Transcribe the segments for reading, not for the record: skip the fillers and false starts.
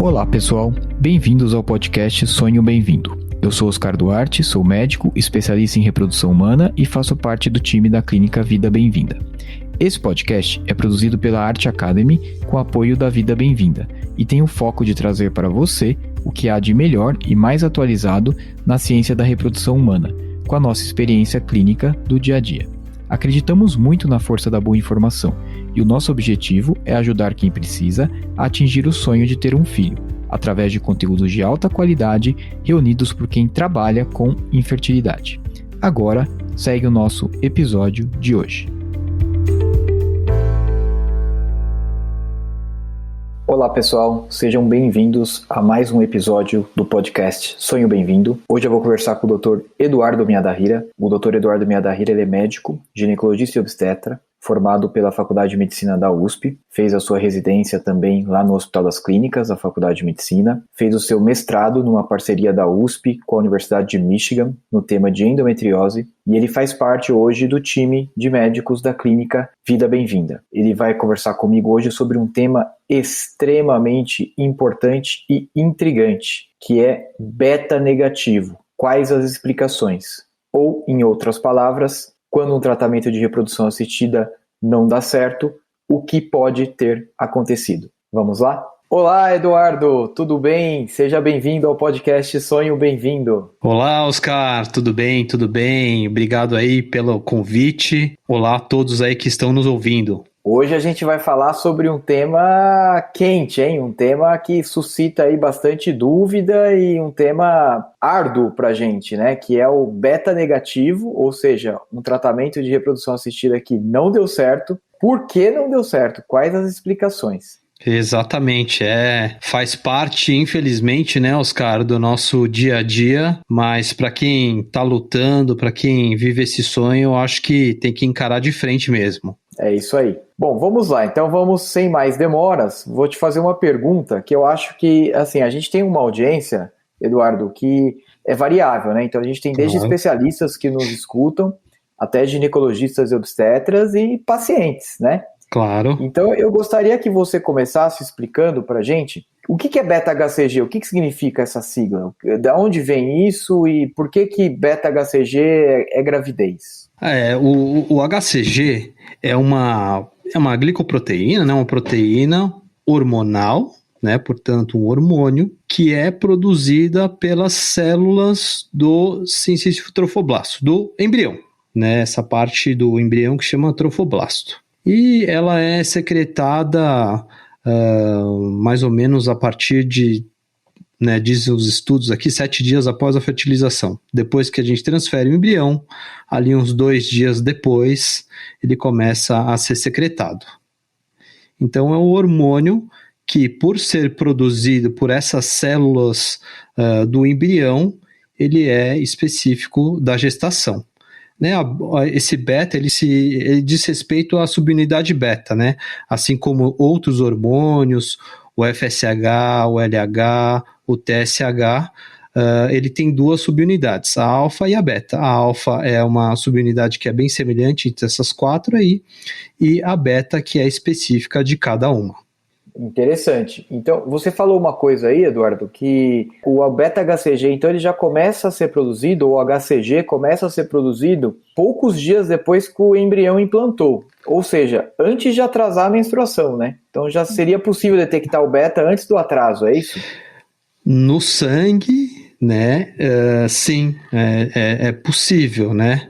Olá pessoal, bem-vindos ao podcast Sonho Bem-vindo. Eu sou Oscar Duarte, sou médico, especialista em reprodução humana e faço parte do time da Clínica Vida Bem-vinda. Esse podcast é produzido pela Art Academy com apoio da Vida Bem-vinda e tem o foco de trazer para você o que há de melhor e mais atualizado na ciência da reprodução humana, com a nossa experiência clínica do dia a dia. Acreditamos muito na força da boa informação e o nosso objetivo é ajudar quem precisa a atingir o sonho de ter um filho, através de conteúdos de alta qualidade reunidos por quem trabalha com infertilidade. Agora, segue o nosso episódio de hoje. Olá pessoal, sejam bem-vindos a mais um episódio do podcast Sonho Bem-vindo. Hoje eu vou conversar com o Dr. Eduardo Miyadahira. O Dr. Eduardo Miyadahira ele é médico, ginecologista e obstetra, formado pela Faculdade de Medicina da USP, fez a sua residência também lá no Hospital das Clínicas, da Faculdade de Medicina, fez o seu mestrado numa parceria da USP com a Universidade de Michigan, no tema de endometriose, e ele faz parte hoje do time de médicos da Clínica Vida Bem-vinda. Ele vai conversar comigo hoje sobre um tema extremamente importante e intrigante, que é beta negativo. Quais as explicações? Ou, em outras palavras, quando um tratamento de reprodução assistida não dá certo, o que pode ter acontecido? Vamos lá? Olá, Eduardo, tudo bem? Seja bem-vindo ao podcast Sonho Bem-vindo. Olá, Oscar, tudo bem? Tudo bem? Obrigado aí pelo convite. Olá a todos aí que estão nos ouvindo. Hoje a gente vai falar sobre um tema quente, hein? Um tema que suscita aí bastante dúvida e um tema árduo pra gente, né? Que é o beta negativo, ou seja, um tratamento de reprodução assistida que não deu certo. Por que não deu certo? Quais as explicações? Exatamente, faz parte, infelizmente, né, Oscar, do nosso dia a dia, mas para quem tá lutando, para quem vive esse sonho, eu acho que tem que encarar de frente mesmo. É isso aí. Bom, vamos lá. Então vamos, sem mais demoras, vou te fazer uma pergunta que eu acho que, assim, a gente tem uma audiência, Eduardo, que é variável, né? Então a gente tem desde especialistas que nos escutam, até ginecologistas e obstetras e pacientes, né? Claro. Então eu gostaria que você começasse explicando pra gente o que é beta-HCG, o que significa essa sigla, de onde vem isso e por que beta-HCG é gravidez? O HCG é uma glicoproteína, né, uma proteína hormonal, né, portanto um hormônio, que é produzida pelas células do sincício trofoblasto, do embrião, né, essa parte do embrião que chama trofoblasto. E ela é secretada mais ou menos a partir de, né, dizem os estudos aqui, 7 dias após a fertilização. Depois que a gente transfere o embrião, ali uns 2 dias depois, ele começa a ser secretado. Então é um hormônio que, por ser produzido por essas células do embrião, ele é específico da gestação. Né, esse beta ele diz respeito à subunidade beta, né? Assim como outros hormônios, o FSH, o LH, o TSH, ele tem 2 subunidades, a alfa e a beta. A alfa é uma subunidade que é bem semelhante entre essas 4 aí, e a beta que é específica de cada uma. Interessante. Então, você falou uma coisa aí, Eduardo, que o beta-HCG, então ele já começa a ser produzido, ou o HCG começa a ser produzido poucos dias depois que o embrião implantou. Ou seja, antes de atrasar a menstruação, né? Então já seria possível detectar o beta antes do atraso, é isso? No sangue, né? Sim, é possível, né?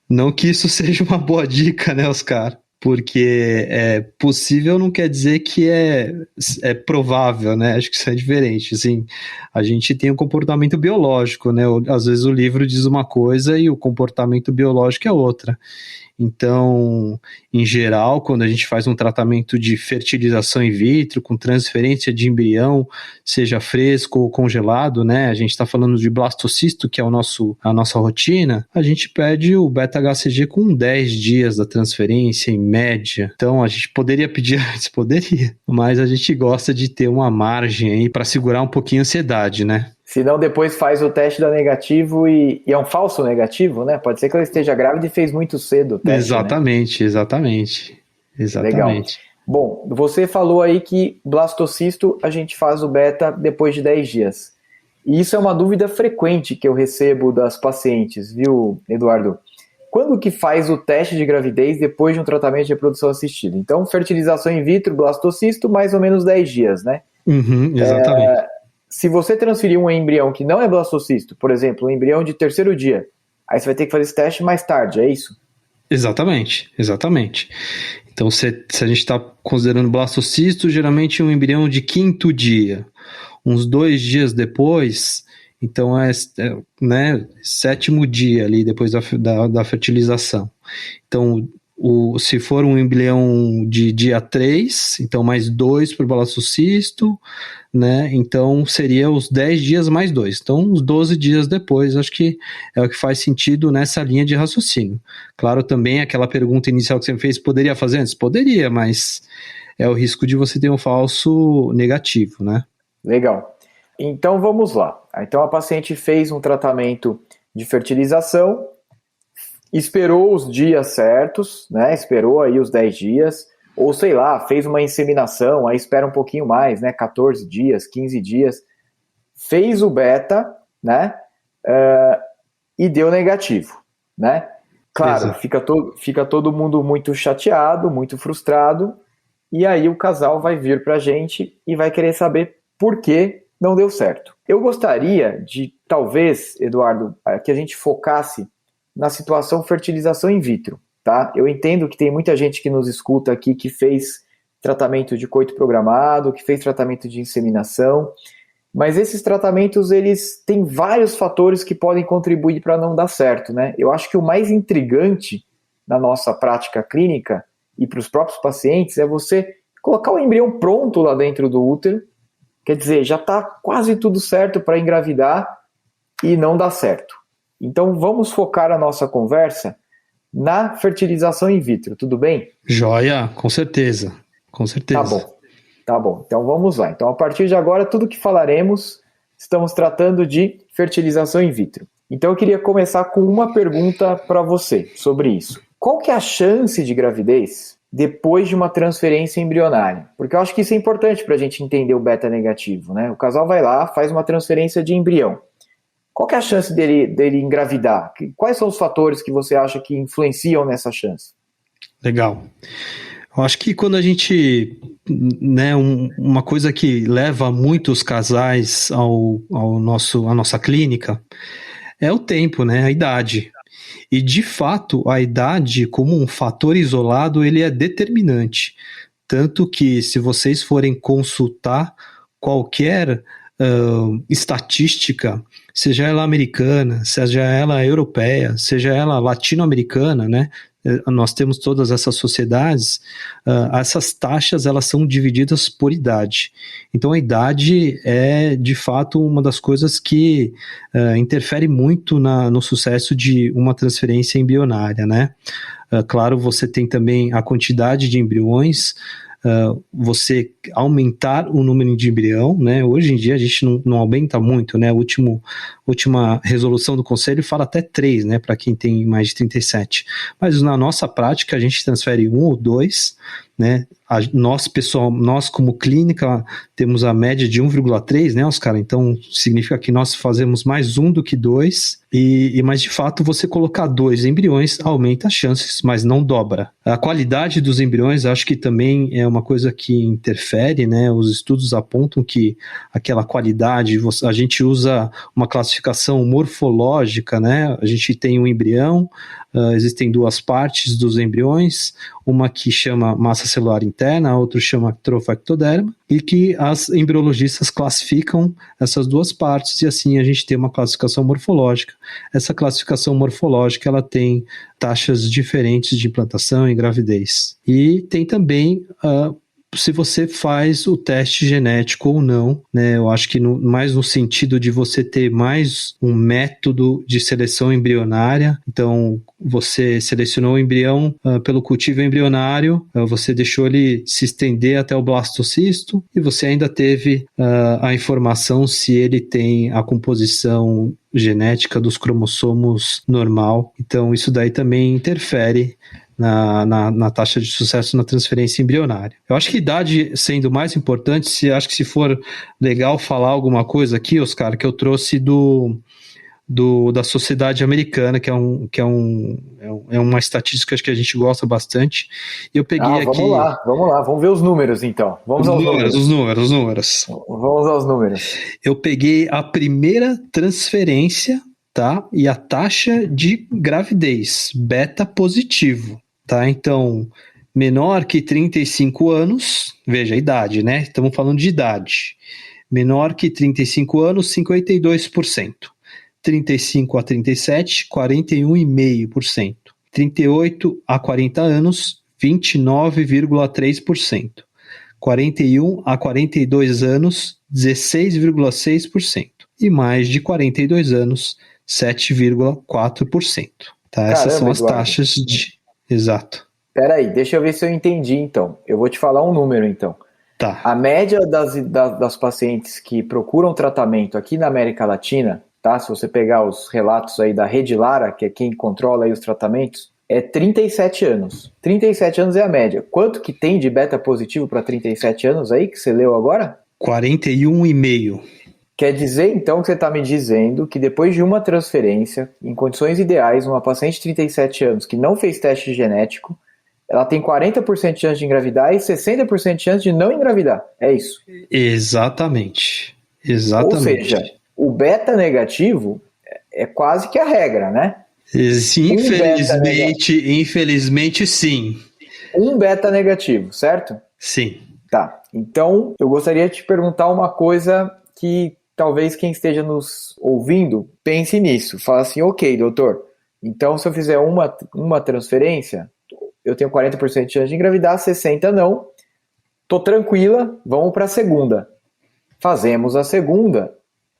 Não que isso seja uma boa dica, né, Oscar? Porque é possível não quer dizer que é provável, né? Acho que isso é diferente, assim, a gente tem um comportamento biológico, né? Às vezes o livro diz uma coisa e o comportamento biológico é outra. Então, em geral, quando a gente faz um tratamento de fertilização in vitro, com transferência de embrião, seja fresco ou congelado, né? A gente está falando de blastocisto, que é a nossa rotina, a gente pede o beta-HCG com 10 dias da transferência, em média. Então, a gente poderia pedir antes, poderia, mas a gente gosta de ter uma margem aí para segurar um pouquinho a ansiedade, né? Senão depois faz o teste da negativo e é um falso negativo, né? Pode ser que ela esteja grávida e fez muito cedo o teste, Exatamente, né? exatamente. Legal. Bom, você falou aí que blastocisto a gente faz o beta depois de 10 dias. E isso é uma dúvida frequente que eu recebo das pacientes, viu, Eduardo? Quando que faz o teste de gravidez depois de um tratamento de reprodução assistida? Então, fertilização in vitro, blastocisto, mais ou menos 10 dias, né? Uhum, exatamente. Se você transferir um embrião que não é blastocisto, por exemplo, um embrião de terceiro dia, aí você vai ter que fazer esse teste mais tarde, é isso? Exatamente. Então, se a gente está considerando blastocisto, geralmente um embrião de quinto dia. Uns 2 dias depois, então né, sétimo dia ali, depois da fertilização. Então, se for um embrião de dia 3, então mais 2 para o blastocisto, né? Então seria os 10 dias mais 2. Então, uns 12 dias depois, acho que é o que faz sentido nessa linha de raciocínio. Claro, também aquela pergunta inicial que você me fez, poderia fazer antes? Poderia, mas é o risco de você ter um falso negativo, né? Legal. Então vamos lá. Então a paciente fez um tratamento de fertilização, esperou os dias certos, né? Esperou aí os 10 dias, ou sei lá, fez uma inseminação, aí espera um pouquinho mais, né? 14 dias, 15 dias. Fez o beta, né? E deu negativo, né? Claro, fica todo mundo muito chateado, muito frustrado, e aí o casal vai vir pra gente e vai querer saber por que não deu certo. Eu gostaria de, talvez, Eduardo, que a gente focasse na situação fertilização in vitro, tá? Eu entendo que tem muita gente que nos escuta aqui que fez tratamento de coito programado, que fez tratamento de inseminação, mas esses tratamentos, eles têm vários fatores que podem contribuir para não dar certo, né? Eu acho que o mais intrigante na nossa prática clínica e para os próprios pacientes é você colocar o embrião pronto lá dentro do útero, quer dizer, já está quase tudo certo para engravidar e não dá certo. Então vamos focar a nossa conversa na fertilização in vitro, tudo bem? Joia, com certeza. Tá bom. Então vamos lá. Então a partir de agora, tudo que falaremos, estamos tratando de fertilização in vitro. Então eu queria começar com uma pergunta para você sobre isso. Qual que é a chance de gravidez depois de uma transferência embrionária? Porque eu acho que isso é importante para a gente entender o beta negativo, né? O casal vai lá, faz uma transferência de embrião. Qual que é a chance dele engravidar? Quais são os fatores que você acha que influenciam nessa chance? Legal. Eu acho que quando a gente, né, uma coisa que leva muitos casais à nossa clínica é o tempo, né, a idade. E, de fato, a idade, como um fator isolado, ele é determinante. Tanto que, se vocês forem consultar qualquer estatística, seja ela americana, seja ela europeia, seja ela latino-americana, né? Nós temos todas essas sociedades, essas taxas elas são divididas por idade. Então a idade é de fato uma das coisas que interfere muito no sucesso de uma transferência embrionária, né? Claro, você tem também a quantidade de embriões, você aumentar o número de embrião, né? Hoje em dia a gente não aumenta muito, né? A última resolução do conselho fala até 3, né? Para quem tem mais de 37. Mas na nossa prática a gente transfere 1 ou 2, né? Nós como clínica temos a média de 1,3, né, Oscar? Então significa que nós fazemos mais 1 do que 2, mas de fato você colocar 2 embriões aumenta as chances, mas não dobra. A qualidade dos embriões acho que também é uma coisa que interfere, né? Os estudos apontam que aquela qualidade, a gente usa uma classificação morfológica, né? A gente tem um embrião, existem 2 partes dos embriões, uma que chama massa celular interna, a outra chama trofectoderma, e que as embriologistas classificam essas 2 partes, e assim a gente tem uma classificação morfológica. Essa classificação morfológica ela tem taxas diferentes de implantação e gravidez. E tem também se você faz o teste genético ou não, né? Eu acho que mais no sentido de você ter mais um método de seleção embrionária. Então, você selecionou o embrião pelo cultivo embrionário, você deixou ele se estender até o blastocisto e você ainda teve a informação se ele tem a composição genética dos cromossomos normal. Então, isso daí também interfere na taxa de sucesso na transferência embrionária. Eu acho que idade sendo mais importante, acho que se for legal falar alguma coisa aqui, Oscar, que eu trouxe da Sociedade Americana, que é uma estatística que a gente gosta bastante. Eu peguei vamos lá, vamos ver os números então. Vamos aos números. Os números. Vamos aos números. Eu peguei a primeira transferência, tá? E a taxa de gravidez, beta positivo, tá? Então, menor que 35 anos, veja a idade, né? Estamos falando de idade. Menor que 35 anos, 52%. 35 a 37, 41,5%. 38 a 40 anos, 29,3%. 41 a 42 anos, 16,6%. E mais de 42 anos, 7,4%. Tá? Caramba, essas são as Eduardo. taxas de... Exato. Peraí, deixa eu ver se eu entendi então. Eu vou te falar um número então. Tá. A média das pacientes que procuram tratamento aqui na América Latina, tá? Se você pegar os relatos aí da Rede Lara, que é quem controla aí os tratamentos, é 37 anos. 37 anos é a média. Quanto que tem de beta positivo para 37 anos aí, que você leu agora? 41,5. Quer dizer, então, que você está me dizendo que depois de uma transferência, em condições ideais, uma paciente de 37 anos que não fez teste genético, ela tem 40% de chance de engravidar e 60% de chance de não engravidar. É isso? Exatamente. Ou seja, o beta negativo é quase que a regra, né? Infelizmente sim. Um beta negativo, certo? Sim. Tá, então eu gostaria de te perguntar uma coisa que talvez quem esteja nos ouvindo pense nisso. Fala assim, ok, doutor, então se eu fizer uma transferência, eu tenho 40% de chance de engravidar, 60% não, tô tranquila, vamos para a segunda. Fazemos a segunda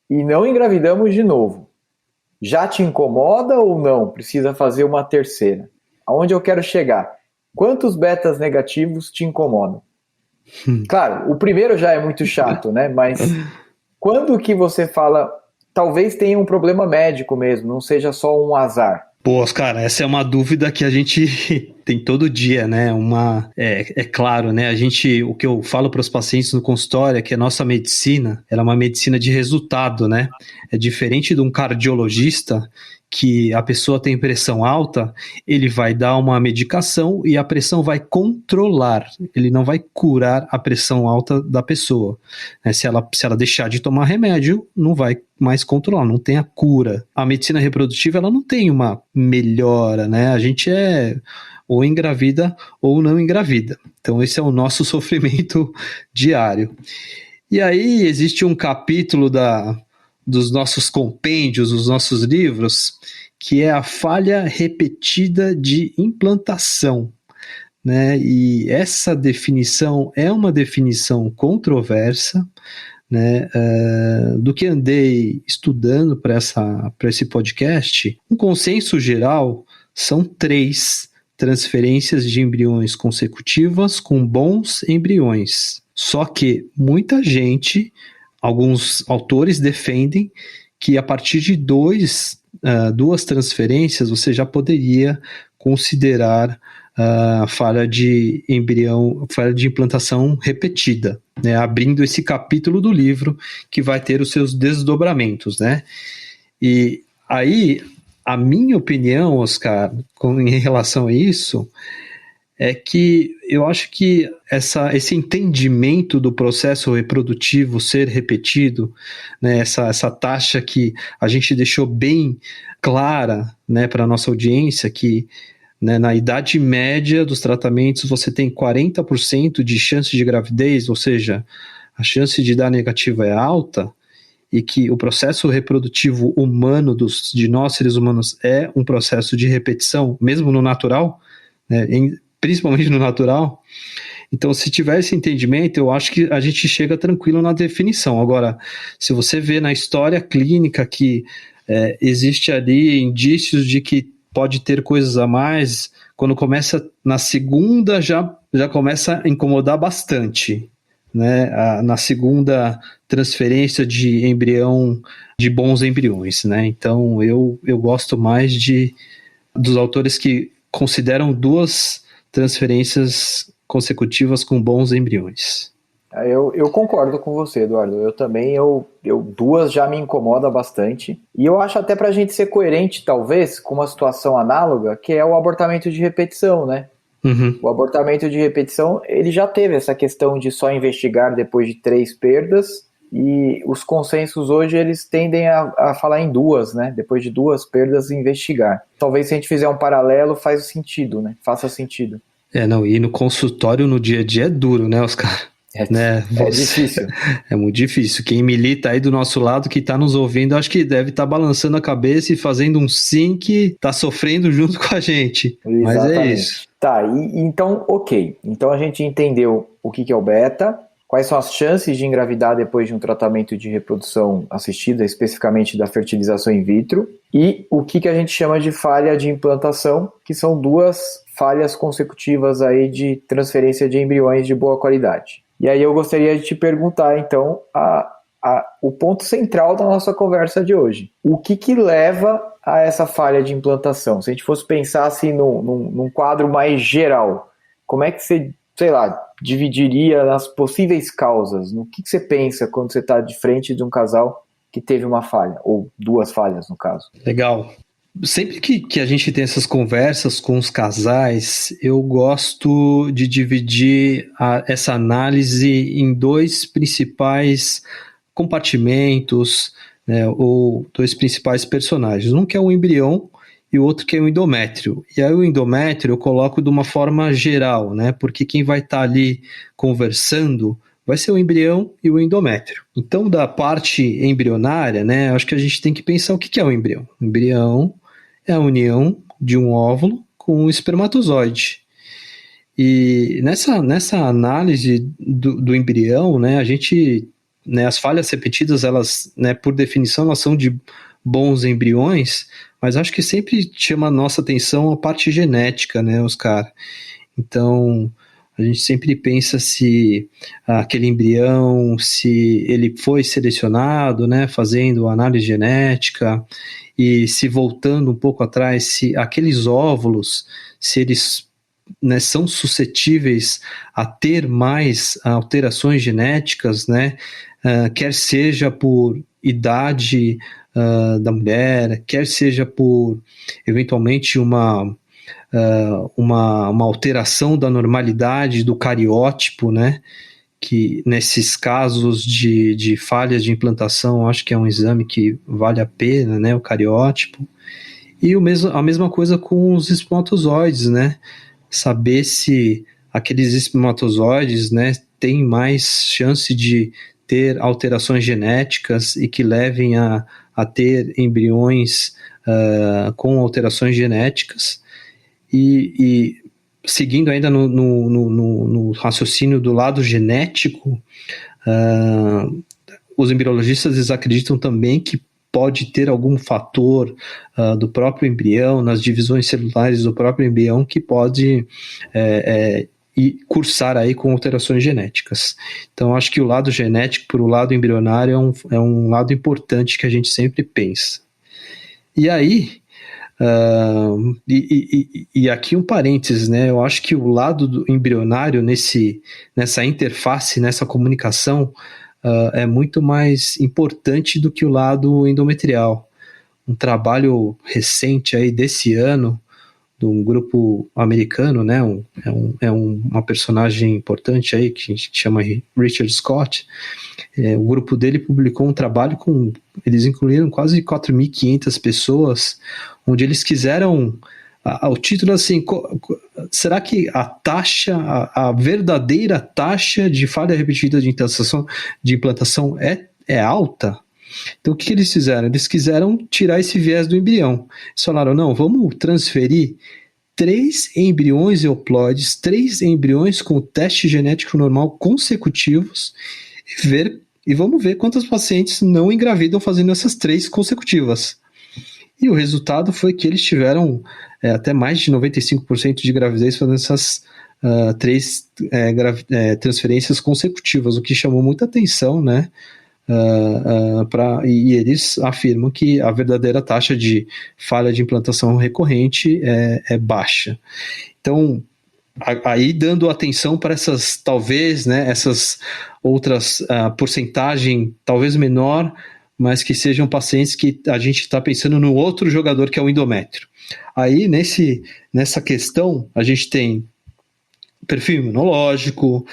e não engravidamos de novo. Já te incomoda ou não? Precisa fazer uma terceira. Aonde eu quero chegar? Quantos betas negativos te incomodam? Claro, o primeiro já é muito chato, né? Mas quando que você fala, talvez tenha um problema médico mesmo, não seja só um azar? Pô, Oscar, essa é uma dúvida que a gente tem todo dia, né? É claro, né? O que eu falo para os pacientes no consultório é que a nossa medicina, ela é uma medicina de resultado, né? É diferente de um cardiologista que a pessoa tem pressão alta, ele vai dar uma medicação e a pressão vai controlar, ele não vai curar a pressão alta da pessoa. Se ela deixar de tomar remédio, não vai mais controlar, não tem a cura. A medicina reprodutiva, ela não tem uma melhora, né? A gente ou engravida ou não engravida. Então esse é o nosso sofrimento diário. E aí existe um capítulo dos nossos compêndios, dos nossos livros, que é a falha repetida de implantação, né? E essa definição é uma definição controversa, né? Do que andei estudando para esse podcast, um consenso geral são 3 transferências de embriões consecutivas com bons embriões. Só que muita gente, alguns autores defendem que a partir de 2 transferências você já poderia considerar falha de implantação repetida, né, abrindo esse capítulo do livro que vai ter os seus desdobramentos, né? E aí, a minha opinião, Oscar, em relação a isso, é que eu acho que esse entendimento do processo reprodutivo ser repetido, né, essa taxa que a gente deixou bem clara, né, para a nossa audiência, que, né, na idade média dos tratamentos você tem 40% de chance de gravidez, ou seja, a chance de dar negativa é alta, e que o processo reprodutivo humano de nós seres humanos é um processo de repetição, mesmo no natural, né, principalmente no natural. Então, se tiver esse entendimento, eu acho que a gente chega tranquilo na definição. Agora, se você vê na história clínica que existe ali indícios de que pode ter coisas a mais, quando começa na segunda já começa a incomodar bastante, né? Na segunda transferência de embrião, de bons embriões, né? Então, eu gosto mais dos autores que consideram 2 transferências consecutivas com bons embriões. Eu concordo com você, Eduardo. Eu também, 2 já me incomoda bastante. E eu acho até pra gente ser coerente, talvez, com uma situação análoga, que é o abortamento de repetição, né? Uhum. O abortamento de repetição, ele já teve essa questão de só investigar depois de 3 perdas, e os consensos hoje, eles tendem a falar em 2, né? Depois de 2 perdas, investigar. Talvez se a gente fizer um paralelo, faça sentido. Não, e no consultório, no dia a dia, é duro, né, Oscar? Né? É difícil. É muito difícil. Quem milita aí do nosso lado, que está nos ouvindo, acho que deve estar balançando a cabeça e fazendo um sim que está sofrendo junto com a gente. Exatamente. Mas é isso. Tá, então, ok. Então a gente entendeu o que é o beta, quais são as chances de engravidar depois de um tratamento de reprodução assistida, especificamente da fertilização in vitro, e o que a gente chama de falha de implantação, que são 2 falhas consecutivas aí de transferência de embriões de boa qualidade. E aí eu gostaria de te perguntar, então, o ponto central da nossa conversa de hoje. O que leva a essa falha de implantação? Se a gente fosse pensar assim num quadro mais geral, como é que você, sei lá, dividiria nas possíveis causas? No que você pensa quando você está de frente de um casal que teve uma falha, ou 2 falhas no caso? Legal. Sempre que a gente tem essas conversas com os casais, eu gosto de dividir essa análise em 2 principais compartimentos, né, ou 2 principais personagens. Um que é o embrião e o outro que é o endométrio. E aí o endométrio eu coloco de uma forma geral, né, porque quem vai estar ali conversando vai ser o embrião e o endométrio. Então, da parte embrionária, né, acho que a gente tem que pensar o que é o embrião. O embrião é a união de um óvulo com um espermatozoide. E nessa análise do embrião, né, a gente, né, as falhas repetidas, elas, né, por definição, elas são de bons embriões, mas acho que sempre chama a nossa atenção a parte genética, né, Oscar? Então, a gente sempre pensa se aquele embrião, se ele foi selecionado, né, fazendo análise genética, e se voltando um pouco atrás, se aqueles óvulos, se eles, né, são suscetíveis a ter mais alterações genéticas, né, quer seja por idade da mulher, quer seja por, eventualmente, uma alteração da normalidade do cariótipo, né? Que nesses casos de falhas de implantação, acho que é um exame que vale a pena, né? O cariótipo. E a mesma coisa com os espermatozoides, né? Saber se aqueles espermatozoides, né, têm mais chance de ter alterações genéticas e que levem a ter embriões com alterações genéticas. E seguindo ainda no raciocínio do lado genético, os embriologistas eles acreditam também que pode ter algum fator do próprio embrião, nas divisões celulares do próprio embrião, que pode cursar aí com alterações genéticas. Então, acho que o lado genético para o lado embrionário é um lado importante que a gente sempre pensa. E aí, e aqui um parênteses, né? Eu acho que o lado do embrionário nessa interface, nessa comunicação, é muito mais importante do que o lado endometrial. Um trabalho recente aí desse ano, de um grupo americano, né? Uma personagem importante aí que a gente chama Richard Scott. O grupo dele publicou um trabalho eles incluíram quase 4.500 pessoas, onde eles quiseram o título assim, será que a verdadeira taxa de falha repetida de implantação é alta? Então o que eles fizeram? Eles quiseram tirar esse viés do embrião. Eles falaram, não, vamos transferir 3 embriões euploides, 3 embriões com teste genético normal consecutivos e vamos ver quantas pacientes não engravidam fazendo essas 3 consecutivas. E o resultado foi que eles tiveram até mais de 95% de gravidez fazendo essas 3 transferências consecutivas, o que chamou muita atenção, né? e eles afirmam que a verdadeira taxa de falha de implantação recorrente é baixa. Então, aí dando atenção para essas, talvez, né, essas outras porcentagem talvez menor, mas que sejam pacientes que a gente está pensando no outro jogador que é o endométrio. Aí, nessa questão, a gente tem perfil imunológico,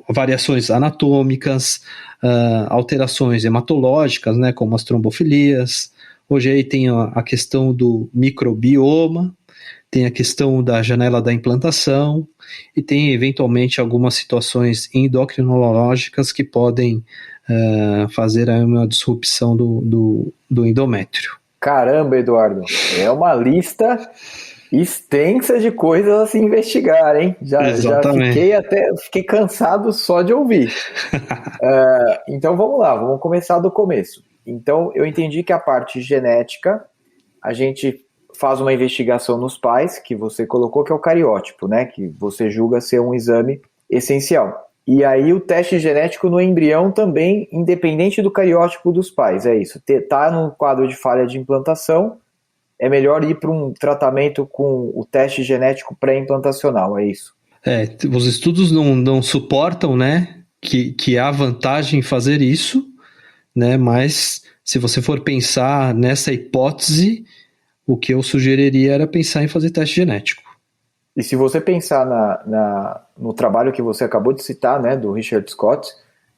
variações anatômicas, alterações hematológicas, né, como as trombofilias. Hoje aí tem a questão do microbioma, tem a questão da janela da implantação e tem eventualmente algumas situações endocrinológicas que podem fazer aí uma disrupção do endométrio. Caramba, Eduardo, é uma lista extensa de coisas a se investigar, hein? Já fiquei cansado só de ouvir. Então vamos lá, vamos começar do começo. Então eu entendi que a parte genética, a gente faz uma investigação nos pais, que você colocou que é o cariótipo, né? Que você julga ser um exame essencial. E aí o teste genético no embrião também, independente do cariótipo dos pais, é isso. Tá no quadro de falha de implantação, é melhor ir para um tratamento com o teste genético pré-implantacional, é isso? Os estudos não suportam, né, que há vantagem em fazer isso, né, mas se você for pensar nessa hipótese, o que eu sugeriria era pensar em fazer teste genético. E se você pensar no trabalho que você acabou de citar, né, do Richard Scott,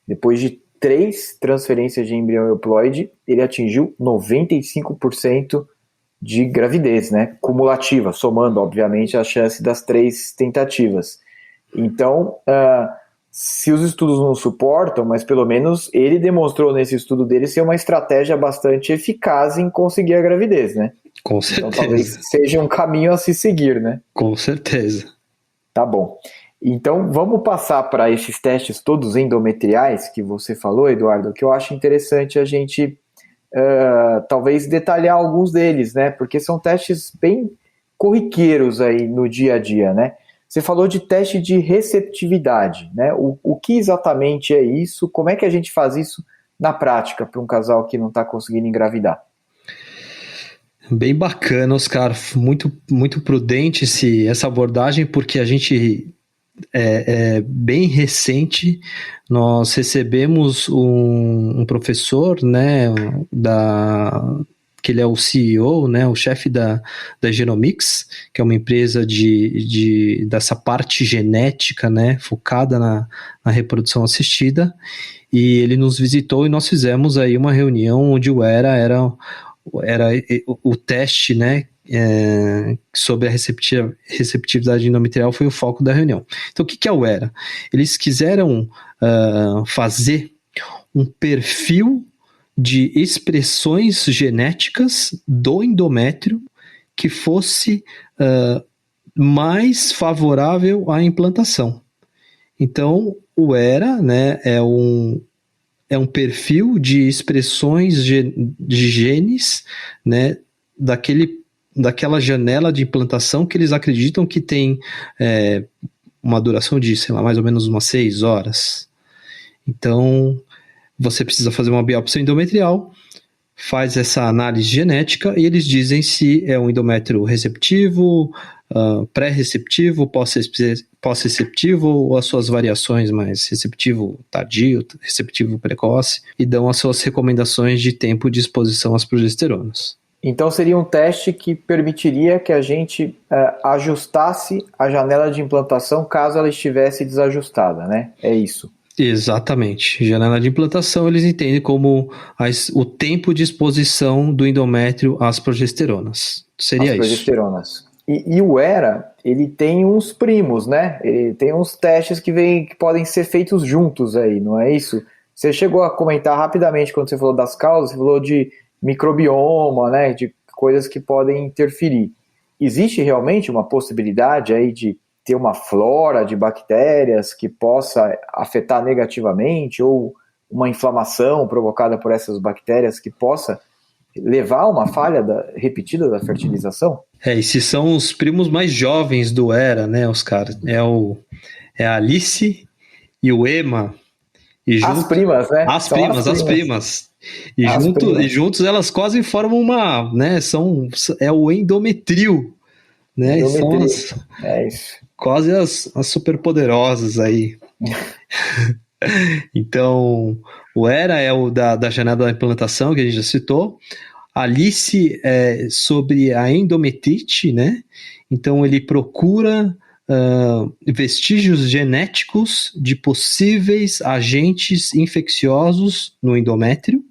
depois de 3 transferências de embrião euploide, ele atingiu 95% de gravidez, né, cumulativa, somando, obviamente, a chance das 3 tentativas. Então, se os estudos não suportam, mas pelo menos ele demonstrou nesse estudo dele ser uma estratégia bastante eficaz em conseguir a gravidez, né? Com certeza. Então talvez seja um caminho a se seguir, né? Com certeza. Tá bom. Então vamos passar para esses testes todos endometriais que você falou, Eduardo, que eu acho interessante a gente talvez detalhar alguns deles, né? Porque são testes bem corriqueiros aí no dia a dia, né? Você falou de teste de receptividade, né? O que exatamente é isso? Como é que a gente faz isso na prática para um casal que não está conseguindo engravidar? Bem bacana, Oscar, muito, muito prudente essa abordagem, porque a gente bem recente, nós recebemos um professor, né, que ele é o CEO, né, o chefe da Genomics, que é uma empresa dessa parte genética, né, focada na reprodução assistida, e ele nos visitou e nós fizemos aí uma reunião onde o ERA era o teste, né, sobre a receptividade endometrial foi o foco da reunião. Então, o que é o ERA? Eles quiseram fazer um perfil de expressões genéticas do endométrio que fosse mais favorável à implantação. Então, o ERA, né, é um perfil de expressões de genes, né, daquela janela de implantação que eles acreditam que tem uma duração de, sei lá, mais ou menos umas 6 horas. Então, você precisa fazer uma biópsia endometrial, faz essa análise genética e eles dizem se é um endométrio receptivo, pré-receptivo, pós-receptivo ou as suas variações mais receptivo tardio, receptivo precoce, e dão as suas recomendações de tempo de exposição às progesteronas. Então seria um teste que permitiria que a gente ajustasse a janela de implantação caso ela estivesse desajustada, né? É isso. Exatamente. Janela de implantação eles entendem como o tempo de exposição do endométrio às progesteronas. Seria isso. As progesteronas. E o ERA, ele tem uns primos, né? Ele tem uns testes que podem ser feitos juntos aí, não é isso? Você chegou a comentar rapidamente quando você falou das causas, você falou de microbioma, né? De coisas que podem interferir. Existe realmente uma possibilidade aí de ter uma flora de bactérias que possa afetar negativamente ou uma inflamação provocada por essas bactérias que possa levar a uma falha repetida da fertilização? Esses são os primos mais jovens do ERA, né, Oscar? É a Alice e o Emma. E As primas, né? As primas. E juntos elas quase formam uma, né? É o endometril, né? Endometril. São É isso. quase as superpoderosas aí. Então, o Hera é o da janela da implantação, que a gente já citou. Alice é sobre a endometrite, né? Então, ele procura vestígios genéticos de possíveis agentes infecciosos no endométrio,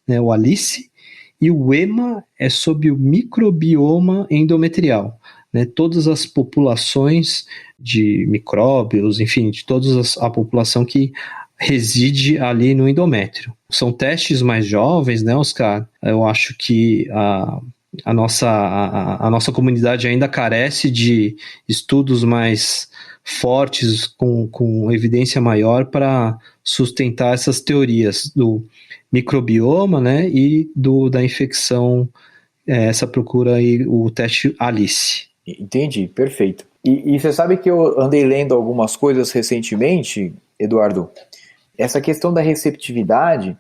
né? O Alice. E o EMA é sobre o microbioma endometrial, né? Todas as populações de micróbios, enfim, de toda a população que reside ali no endométrio. São testes mais jovens, né, Oscar? Eu acho que a nossa comunidade ainda carece de estudos mais fortes, com evidência maior para sustentar essas teorias do microbioma, né, e da infecção, essa procura aí, o teste Alice. Entendi, perfeito. E você sabe que eu andei lendo algumas coisas recentemente, Eduardo. Essa questão da receptividade,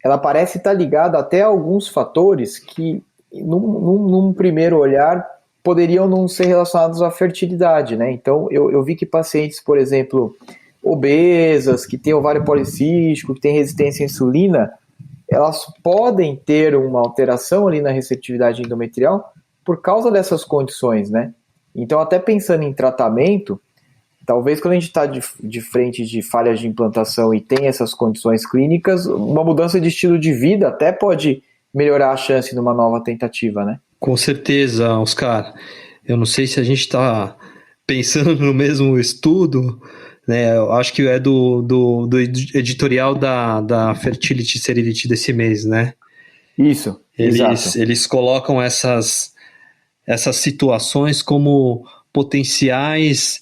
ela parece estar ligada até a alguns fatores que, num primeiro olhar, poderiam não ser relacionados à fertilidade, né? Então, eu vi que pacientes, por exemplo, obesas, que têm ovário policístico, que têm resistência à insulina, elas podem ter uma alteração ali na receptividade endometrial por causa dessas condições, né? Então, até pensando em tratamento, talvez quando a gente está de frente de falhas de implantação e tem essas condições clínicas, uma mudança de estilo de vida até pode melhorar a chance numa nova tentativa, né? Com certeza, Oscar. Eu não sei se a gente está pensando no mesmo estudo, né? Eu acho que é do editorial da Fertility Sterility desse mês, né? Isso, exato. Eles colocam essas situações como potenciais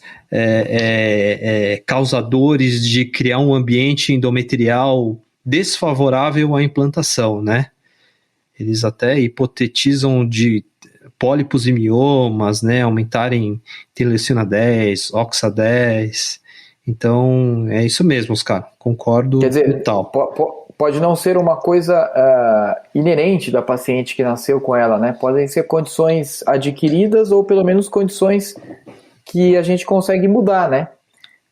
causadores de criar um ambiente endometrial desfavorável à implantação, né? Eles até hipotetizam de pólipos e miomas, né, aumentarem interleucina 10, oxa 10. Então, é isso mesmo, Oscar. Concordo. Quer dizer, total. Pode não ser uma coisa inerente da paciente que nasceu com ela, né? Podem ser condições adquiridas ou pelo menos condições que a gente consegue mudar, né?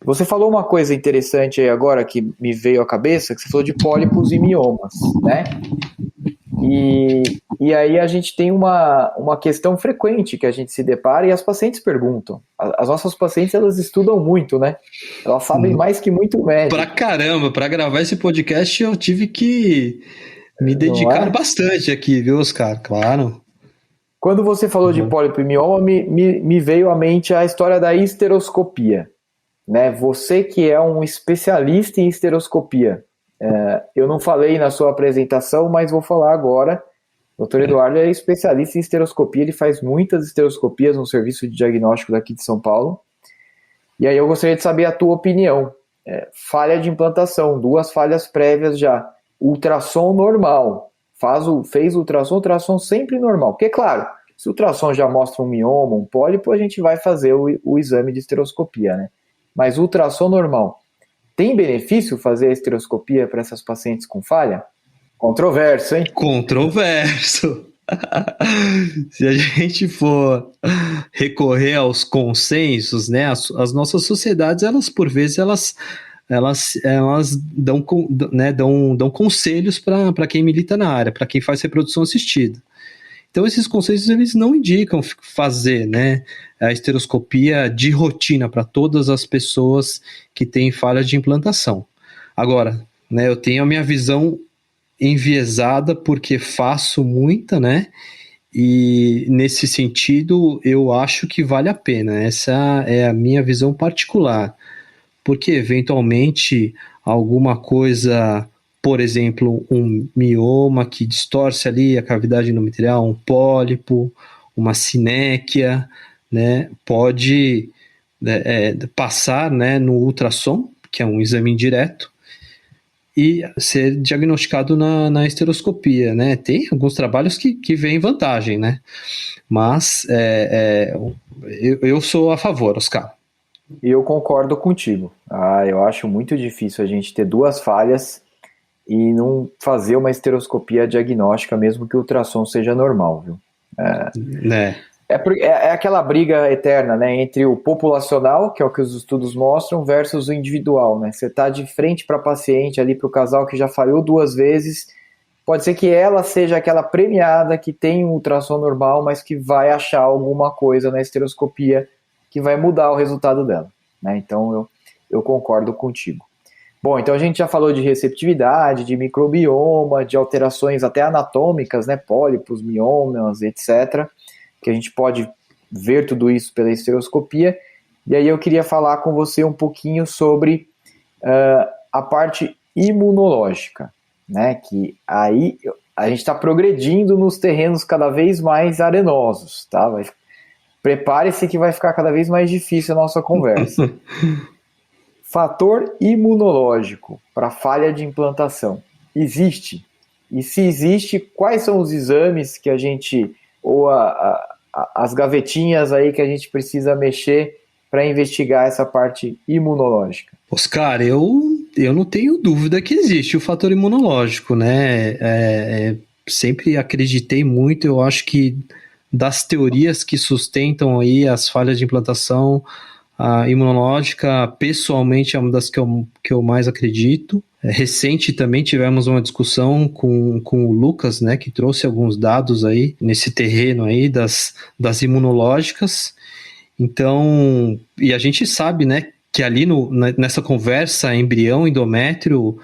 Você falou uma coisa interessante aí agora que me veio à cabeça, que você falou de pólipos e miomas, né? E aí a gente tem uma questão frequente que a gente se depara e as pacientes perguntam. As nossas pacientes, elas estudam muito, né? Elas sabem mais que muito médico. Pra caramba, pra gravar esse podcast eu tive que me dedicar bastante aqui, viu, Oscar? Claro. Quando você falou de pólipo e mioma, me veio à mente a história da histeroscopia, né? Você que é um especialista em histeroscopia, eu não falei na sua apresentação, mas vou falar agora. O Dr. Eduardo é especialista em histeroscopia, ele faz muitas histeroscopias no serviço de diagnóstico daqui de São Paulo. E aí eu gostaria de saber a tua opinião. Falha de implantação, 2 falhas prévias já. Ultrassom normal. Fez ultrassom sempre normal. Porque, claro, se o ultrassom já mostra um mioma, um pólipo, a gente vai fazer o exame de histeroscopia, né? Mas ultrassom normal. Tem benefício fazer a histeroscopia para essas pacientes com falha? Controverso, hein? Controverso. Se a gente for recorrer aos consensos, né, as nossas sociedades, elas por vezes elas dão conselhos para quem milita na área, para quem faz reprodução assistida. Então esses conselhos eles não indicam fazer, né, a histeroscopia de rotina para todas as pessoas que têm falhas de implantação. Agora, né, eu tenho a minha visão enviesada porque faço muita, né? E nesse sentido eu acho que vale a pena. Essa é a minha visão particular, porque eventualmente alguma coisa, por exemplo, um mioma que distorce ali a cavidade endometrial, um pólipo, uma sinéquia, né? Pode passar, né, no ultrassom, que é um exame indireto, e ser diagnosticado na histeroscopia, né? Tem alguns trabalhos que veem vantagem, né? Mas eu sou a favor, Oscar. E eu concordo contigo. Eu acho muito difícil a gente ter duas falhas e não fazer uma esteroscopia diagnóstica, mesmo que o ultrassom seja normal, viu? Né? É aquela briga eterna, né, entre o populacional, que é o que os estudos mostram, versus o individual, né? Você está de frente para paciente ali, para o casal que já falhou duas vezes, pode ser que ela seja aquela premiada que tem um ultrassom normal, mas que vai achar alguma coisa na estereoscopia que vai mudar o resultado dela, né? Então eu concordo contigo. Bom, então a gente já falou de receptividade, de microbioma, de alterações até anatômicas, né? Pólipos, miomas, etc., que a gente pode ver tudo isso pela estereoscopia. E aí eu queria falar com você um pouquinho sobre a parte imunológica, né? Que aí a gente está progredindo nos terrenos cada vez mais arenosos, tá? Prepare-se que vai ficar cada vez mais difícil a nossa conversa. Fator imunológico para falha de implantação. Existe? E se existe, quais são os exames que a gente, ou as gavetinhas aí que a gente precisa mexer para investigar essa parte imunológica? Oscar, eu não tenho dúvida que existe o fator imunológico, né? Sempre acreditei muito, eu acho que das teorias que sustentam aí as falhas de implantação, a imunológica, pessoalmente, é uma das que eu mais acredito. Recente também tivemos uma discussão com o Lucas, né, que trouxe alguns dados aí nesse terreno aí das imunológicas. Então, e a gente sabe, né, que ali nessa conversa embrião, endométrio,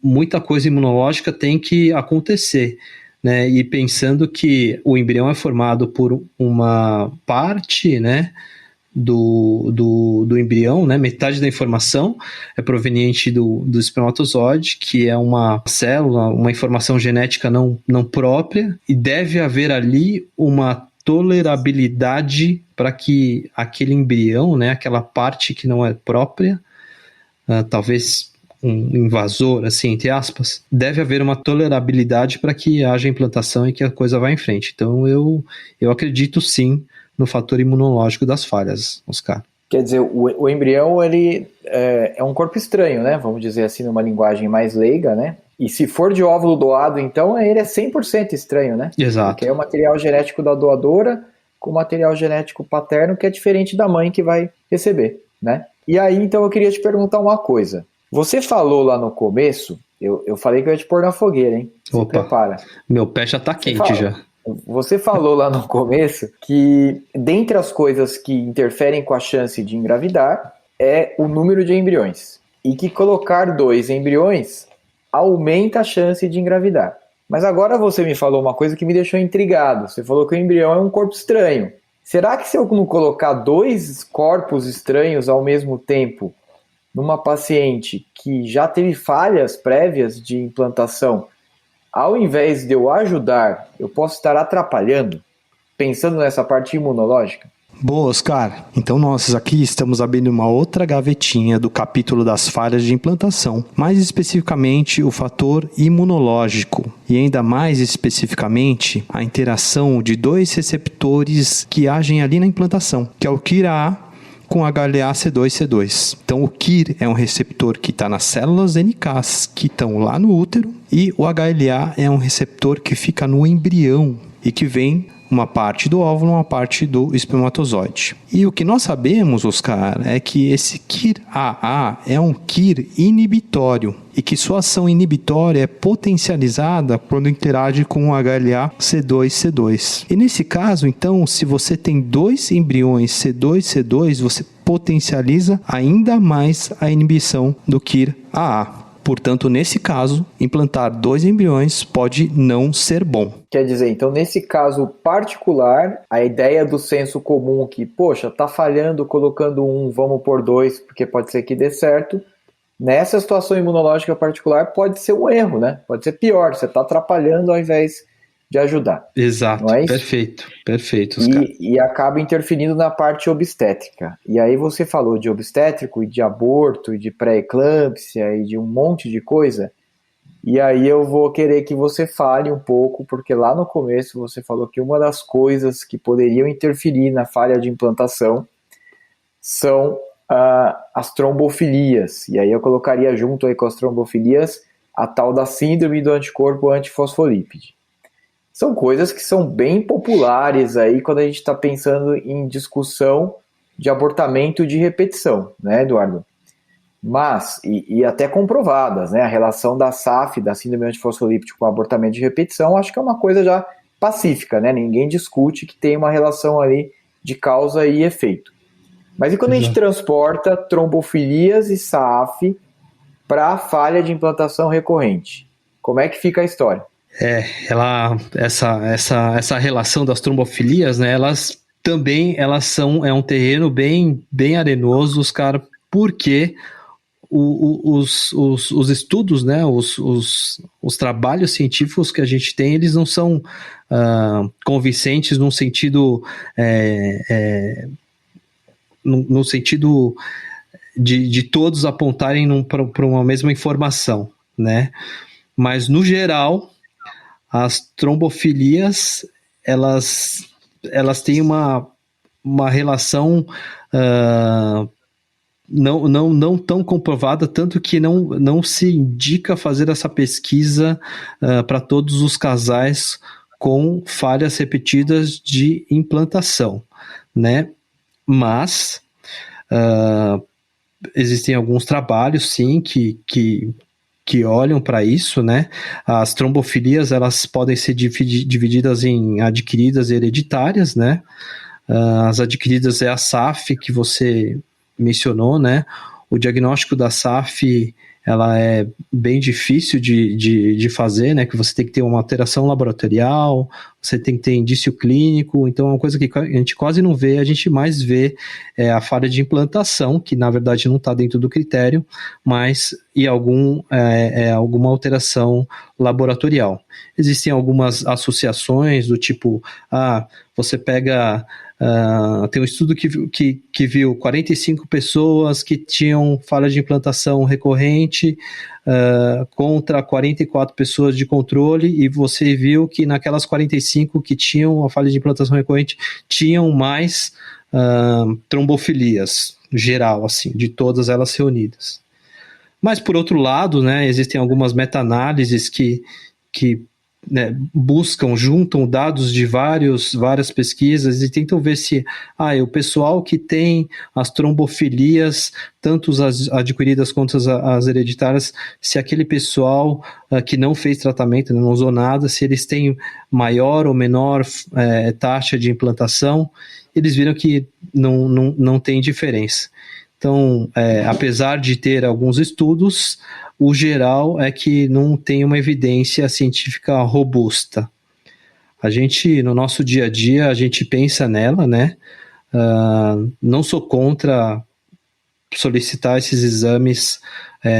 muita coisa imunológica tem que acontecer, né, e pensando que o embrião é formado por uma parte, né, do embrião, né? Metade da informação é proveniente do espermatozoide, que é uma célula, uma informação genética não própria, e deve haver ali uma tolerabilidade para que aquele embrião, né, aquela parte que não é própria, talvez um invasor, assim, entre aspas, deve haver uma tolerabilidade para que haja implantação e que a coisa vá em frente. Então eu acredito sim no fator imunológico das falhas, Oscar. Quer dizer, o embrião ele é um corpo estranho, né? Vamos dizer assim, numa linguagem mais leiga, né? E se for de óvulo doado, então ele é 100% estranho, né? Exato. Porque é o material genético da doadora com o material genético paterno que é diferente da mãe que vai receber, né? E aí, então, eu queria te perguntar uma coisa. Você falou lá no começo, eu falei que eu ia te pôr na fogueira, hein? Se prepara. Meu pé já tá quente já. Você falou lá no começo que, dentre as coisas que interferem com a chance de engravidar, é o número de embriões. E que colocar 2 embriões aumenta a chance de engravidar. Mas agora você me falou uma coisa que me deixou intrigado. Você falou que o embrião é um corpo estranho. Será que se eu não colocar 2 corpos estranhos ao mesmo tempo numa paciente que já teve falhas prévias de implantação, ao invés de eu ajudar, eu posso estar atrapalhando, pensando nessa parte imunológica? Boa, Oscar. Então nós aqui estamos abrindo uma outra gavetinha do capítulo das falhas de implantação, mais especificamente o fator imunológico e ainda mais especificamente a interação de 2 receptores que agem ali na implantação, que é o KIR-A com HLA-C2-C2. Então o KIR é um receptor que está nas células NKs que estão lá no útero e o HLA é um receptor que fica no embrião e que vem uma parte do óvulo, uma parte do espermatozoide. E o que nós sabemos, Oscar, é que esse KIR-AA é um KIR inibitório e que sua ação inibitória é potencializada quando interage com o HLA-C2-C2. E nesse caso, então, se você tem 2 embriões C2-C2, você potencializa ainda mais a inibição do KIR-AA. Portanto, nesse caso, implantar 2 embriões pode não ser bom. Quer dizer, então, nesse caso particular, a ideia do senso comum que, poxa, tá falhando colocando 1, vamos por 2, porque pode ser que dê certo, nessa situação imunológica particular pode ser um erro, né? Pode ser pior, você está atrapalhando ao invés de ajudar. Exato, não é isso? Perfeito. Oscar. E acaba interferindo na parte obstétrica. E aí você falou de obstétrico e de aborto e de pré-eclâmpsia e de um monte de coisa. E aí eu vou querer que você fale um pouco, porque lá no começo você falou que uma das coisas que poderiam interferir na falha de implantação são as trombofilias, e aí eu colocaria junto aí com as trombofilias a tal da síndrome do anticorpo antifosfolípide. São coisas que são bem populares aí quando a gente está pensando em discussão de abortamento de repetição, né, Eduardo? Mas, e até comprovadas, né, a relação da SAF, da síndrome antifosfolípide, com o abortamento de repetição, acho que é uma coisa já pacífica, né? Ninguém discute que tem uma relação ali de causa e efeito. Mas e quando a gente transporta trombofilias e SAF para falha de implantação recorrente? Como é que fica a história? Essa relação das trombofilias, né, elas são, um terreno bem arenoso, cara, porque os estudos, né, os trabalhos científicos que a gente tem, eles não são convincentes no sentido no sentido de todos apontarem para uma mesma informação, né? Mas no geral, as trombofilias elas têm uma relação não tão comprovada, tanto que não se indica fazer essa pesquisa para todos os casais com falhas repetidas de implantação, né? Mas existem alguns trabalhos, sim, que olham para isso, né? As trombofilias, elas podem ser divididas em adquiridas e hereditárias, né? As adquiridas é a SAF, que você mencionou, né? O diagnóstico da SAF, ela é bem difícil de fazer, né? Que você tem que ter uma alteração laboratorial, você tem que ter indício clínico, então é uma coisa que a gente quase não vê, a gente mais vê a falha de implantação, que na verdade não está dentro do critério, mas alguma alteração laboratorial. Existem algumas associações do tipo, você pega... tem um estudo que viu 45 pessoas que tinham falha de implantação recorrente contra 44 pessoas de controle, e você viu que naquelas 45 que tinham a falha de implantação recorrente tinham mais trombofilias, geral, assim, de todas elas reunidas. Mas por outro lado, né, existem algumas meta-análises que né, juntam dados de várias pesquisas e tentam ver se o pessoal que tem as trombofilias, tanto as adquiridas quanto as hereditárias, se aquele pessoal que não fez tratamento, não usou nada, se eles têm maior ou menor taxa de implantação. Eles viram que não tem diferença. Então, apesar de ter alguns estudos, o geral é que não tem uma evidência científica robusta. A gente, no nosso dia a dia, a gente pensa nela, né? Não sou contra solicitar esses exames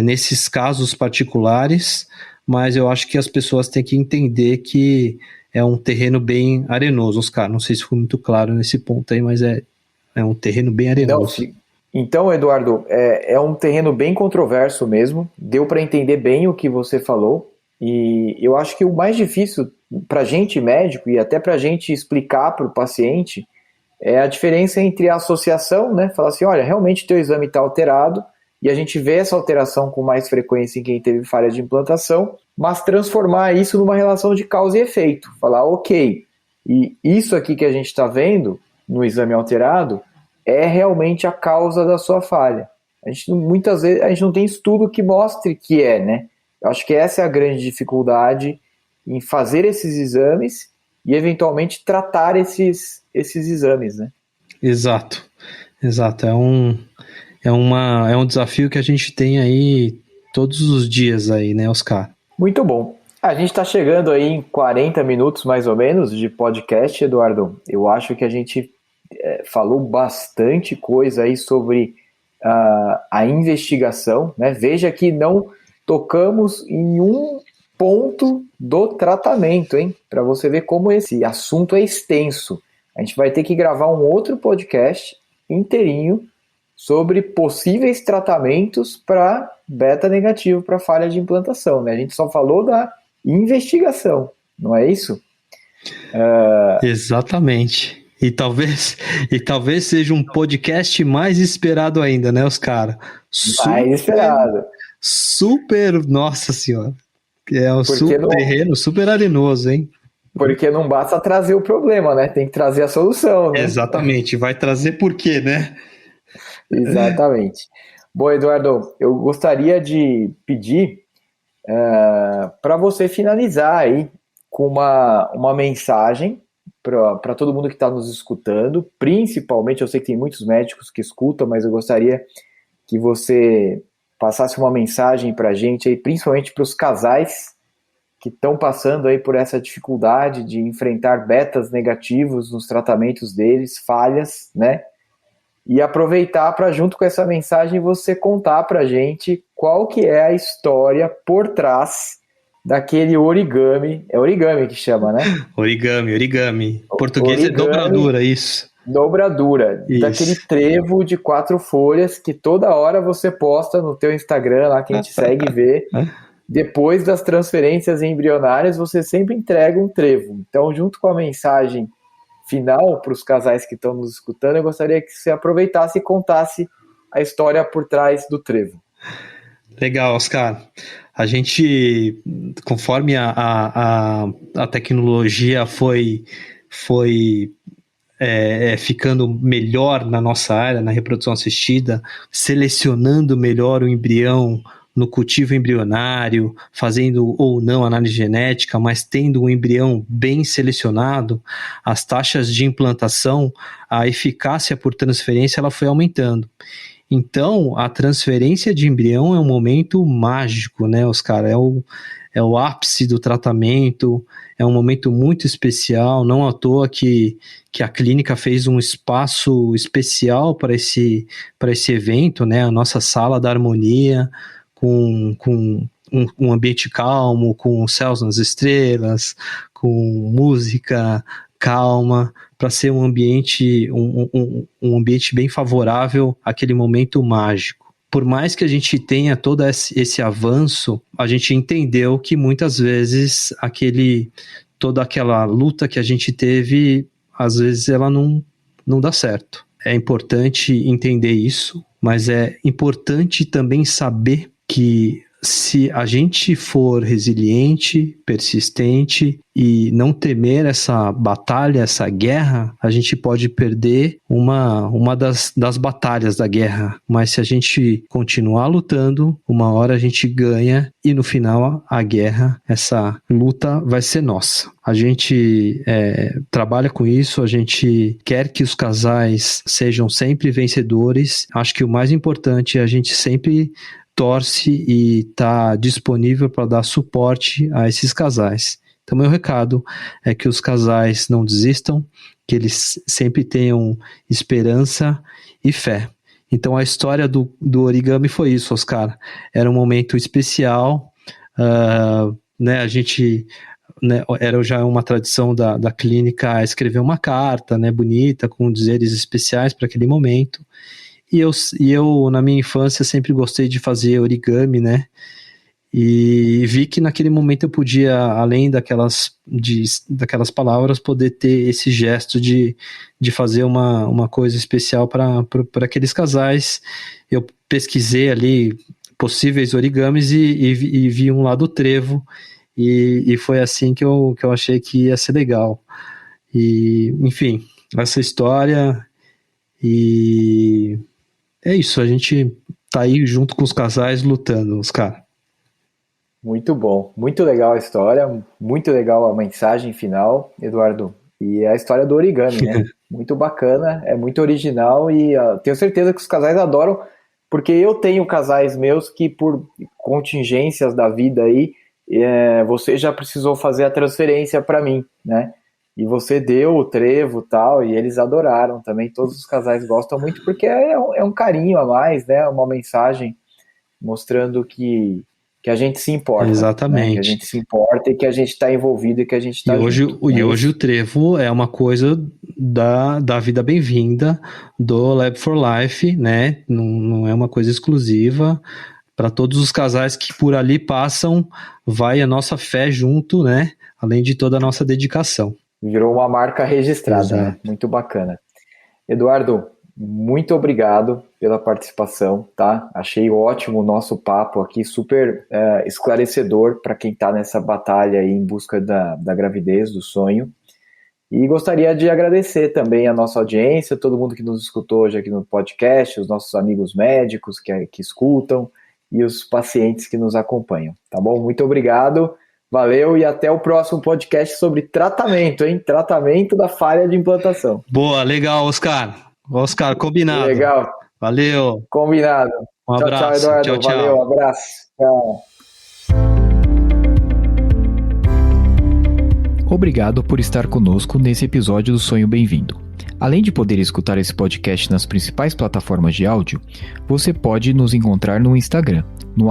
nesses casos particulares, mas eu acho que as pessoas têm que entender que é um terreno bem arenoso, Oscar. Não sei se foi muito claro nesse ponto aí, mas é um terreno bem arenoso. Não, então, Eduardo, é um terreno bem controverso mesmo, deu para entender bem o que você falou, e eu acho que o mais difícil para a gente médico e até para a gente explicar para o paciente é a diferença entre a associação, né, falar assim, olha, realmente teu exame está alterado, e a gente vê essa alteração com mais frequência em quem teve falha de implantação, mas transformar isso numa relação de causa e efeito, falar, ok, e isso aqui que a gente está vendo no exame alterado é realmente a causa da sua falha. Muitas vezes a gente não tem estudo que mostre que né? Eu acho que essa é a grande dificuldade em fazer esses exames e eventualmente tratar esses exames, né? Exato. É um desafio que a gente tem aí todos os dias aí, né, Oscar? Muito bom. A gente está chegando aí em 40 minutos mais ou menos de podcast, Eduardo. Eu acho que a gente falou bastante coisa aí sobre a investigação, né? Veja que não tocamos em um ponto do tratamento, hein? Para você ver como esse assunto é extenso. A gente vai ter que gravar um outro podcast inteirinho sobre possíveis tratamentos para beta negativo, para falha de implantação, né? A gente só falou da investigação, não é isso? Exatamente. E talvez seja um podcast mais esperado ainda, né, os caras? Mais esperado. Super, nossa senhora. É um terreno super arenoso, hein? Porque não basta trazer o problema, né? Tem que trazer a solução, né? Exatamente. Vai trazer por quê, né? Exatamente. Bom, Eduardo, eu gostaria de pedir para você finalizar aí com uma mensagem para todo mundo que está nos escutando, principalmente, eu sei que tem muitos médicos que escutam, mas eu gostaria que você passasse uma mensagem para a gente, aí, principalmente para os casais que estão passando aí por essa dificuldade de enfrentar betas negativos nos tratamentos deles, falhas, né? E aproveitar para, junto com essa mensagem, você contar para a gente qual que é a história por trás daquele origami. É origami que chama, né? Origami. Português origami, é dobradura, isso. Dobradura. Isso. Daquele trevo de 4 folhas que toda hora você posta no teu Instagram, lá quem te segue vê. Depois das transferências embrionárias, você sempre entrega um trevo. Então, junto com a mensagem final para os casais que estão nos escutando, eu gostaria que você aproveitasse e contasse a história por trás do trevo. Legal, Oscar. A gente, conforme a tecnologia foi ficando melhor na nossa área, na reprodução assistida, selecionando melhor o embrião no cultivo embrionário, fazendo ou não análise genética, mas tendo um embrião bem selecionado, as taxas de implantação, a eficácia por transferência, ela foi aumentando. Então, a transferência de embrião é um momento mágico, né, Oscar? É o ápice do tratamento, é um momento muito especial, não à toa que a clínica fez um espaço especial para esse evento, né? A nossa sala da harmonia, com um ambiente calmo, com céus nas estrelas, com música calma, para ser um ambiente bem favorável àquele momento mágico. Por mais que a gente tenha todo esse avanço, a gente entendeu que muitas vezes toda aquela luta que a gente teve, às vezes ela não dá certo. É importante entender isso, mas é importante também saber que se a gente for resiliente, persistente e não temer essa batalha, essa guerra, a gente pode perder uma das batalhas da guerra. Mas se a gente continuar lutando, uma hora a gente ganha e no final a guerra, essa luta vai ser nossa. A gente trabalha com isso, a gente quer que os casais sejam sempre vencedores. Acho que o mais importante é a gente sempre torce e está disponível para dar suporte a esses casais. Então, meu recado é que os casais não desistam, que eles sempre tenham esperança e fé. Então, a história do origami foi isso, Oscar. Era um momento especial, né? A gente... Né, era já uma tradição da clínica escrever uma carta, né, bonita, com dizeres especiais para aquele momento. E eu, na minha infância, sempre gostei de fazer origami, né? E vi que naquele momento eu podia, além daquelas palavras, poder ter esse gesto de fazer uma coisa especial para aqueles casais. Eu pesquisei ali possíveis origamis e vi um lá do trevo, e foi assim que eu achei que ia ser legal. E, enfim, essa história e... É isso, a gente tá aí junto com os casais lutando, os caras. Muito bom, muito legal a história, muito legal a mensagem final, Eduardo. E a história do origami, né? Muito bacana, é muito original e tenho certeza que os casais adoram, porque eu tenho casais meus que por contingências da vida aí, você já precisou fazer a transferência para mim, né? E você deu o trevo e tal, e eles adoraram também. Todos os casais gostam muito, porque é um carinho a mais, né? Uma mensagem mostrando que a gente se importa. Exatamente. Né? Que a gente se importa e que a gente está envolvido e que a gente está junto. E hoje o trevo é uma coisa da vida bem-vinda, do Lab for Life, né? Não é uma coisa exclusiva. Para todos os casais que por ali passam, vai a nossa fé junto, né? Além de toda a nossa dedicação. Virou uma marca registrada, né? Muito bacana. Eduardo, muito obrigado pela participação, tá? Achei ótimo o nosso papo aqui, super esclarecedor para quem está nessa batalha aí em busca da gravidez, do sonho. E gostaria de agradecer também a nossa audiência, todo mundo que nos escutou hoje aqui no podcast, os nossos amigos médicos que escutam e os pacientes que nos acompanham, tá bom? Muito obrigado, valeu e até o próximo podcast sobre tratamento, hein? Tratamento da falha de implantação. Boa, legal, Oscar. Oscar, combinado. Legal. Valeu. Combinado. Um abraço. Tchau, Eduardo. Tchau. Valeu, abraço. Tchau. Obrigado por estar conosco nesse episódio do Sonho Bem-vindo. Além de poder escutar esse podcast nas principais plataformas de áudio, você pode nos encontrar no Instagram, no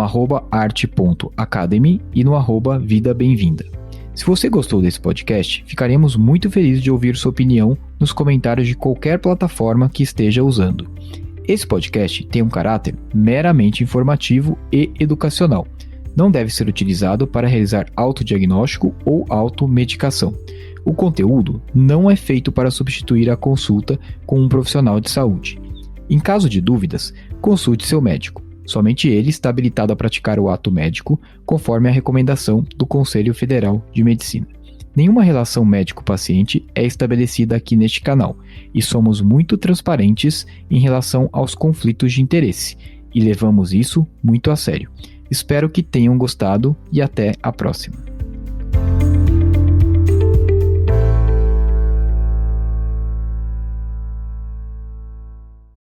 @arte.academy e no @vida bem-vinda. Se você gostou desse podcast, ficaremos muito felizes de ouvir sua opinião nos comentários de qualquer plataforma que esteja usando. Esse podcast tem um caráter meramente informativo e educacional. Não deve ser utilizado para realizar autodiagnóstico ou automedicação. O conteúdo não é feito para substituir a consulta com um profissional de saúde. Em caso de dúvidas, consulte seu médico. Somente ele está habilitado a praticar o ato médico, conforme a recomendação do Conselho Federal de Medicina. Nenhuma relação médico-paciente é estabelecida aqui neste canal, e somos muito transparentes em relação aos conflitos de interesse, e levamos isso muito a sério. Espero que tenham gostado e até a próxima.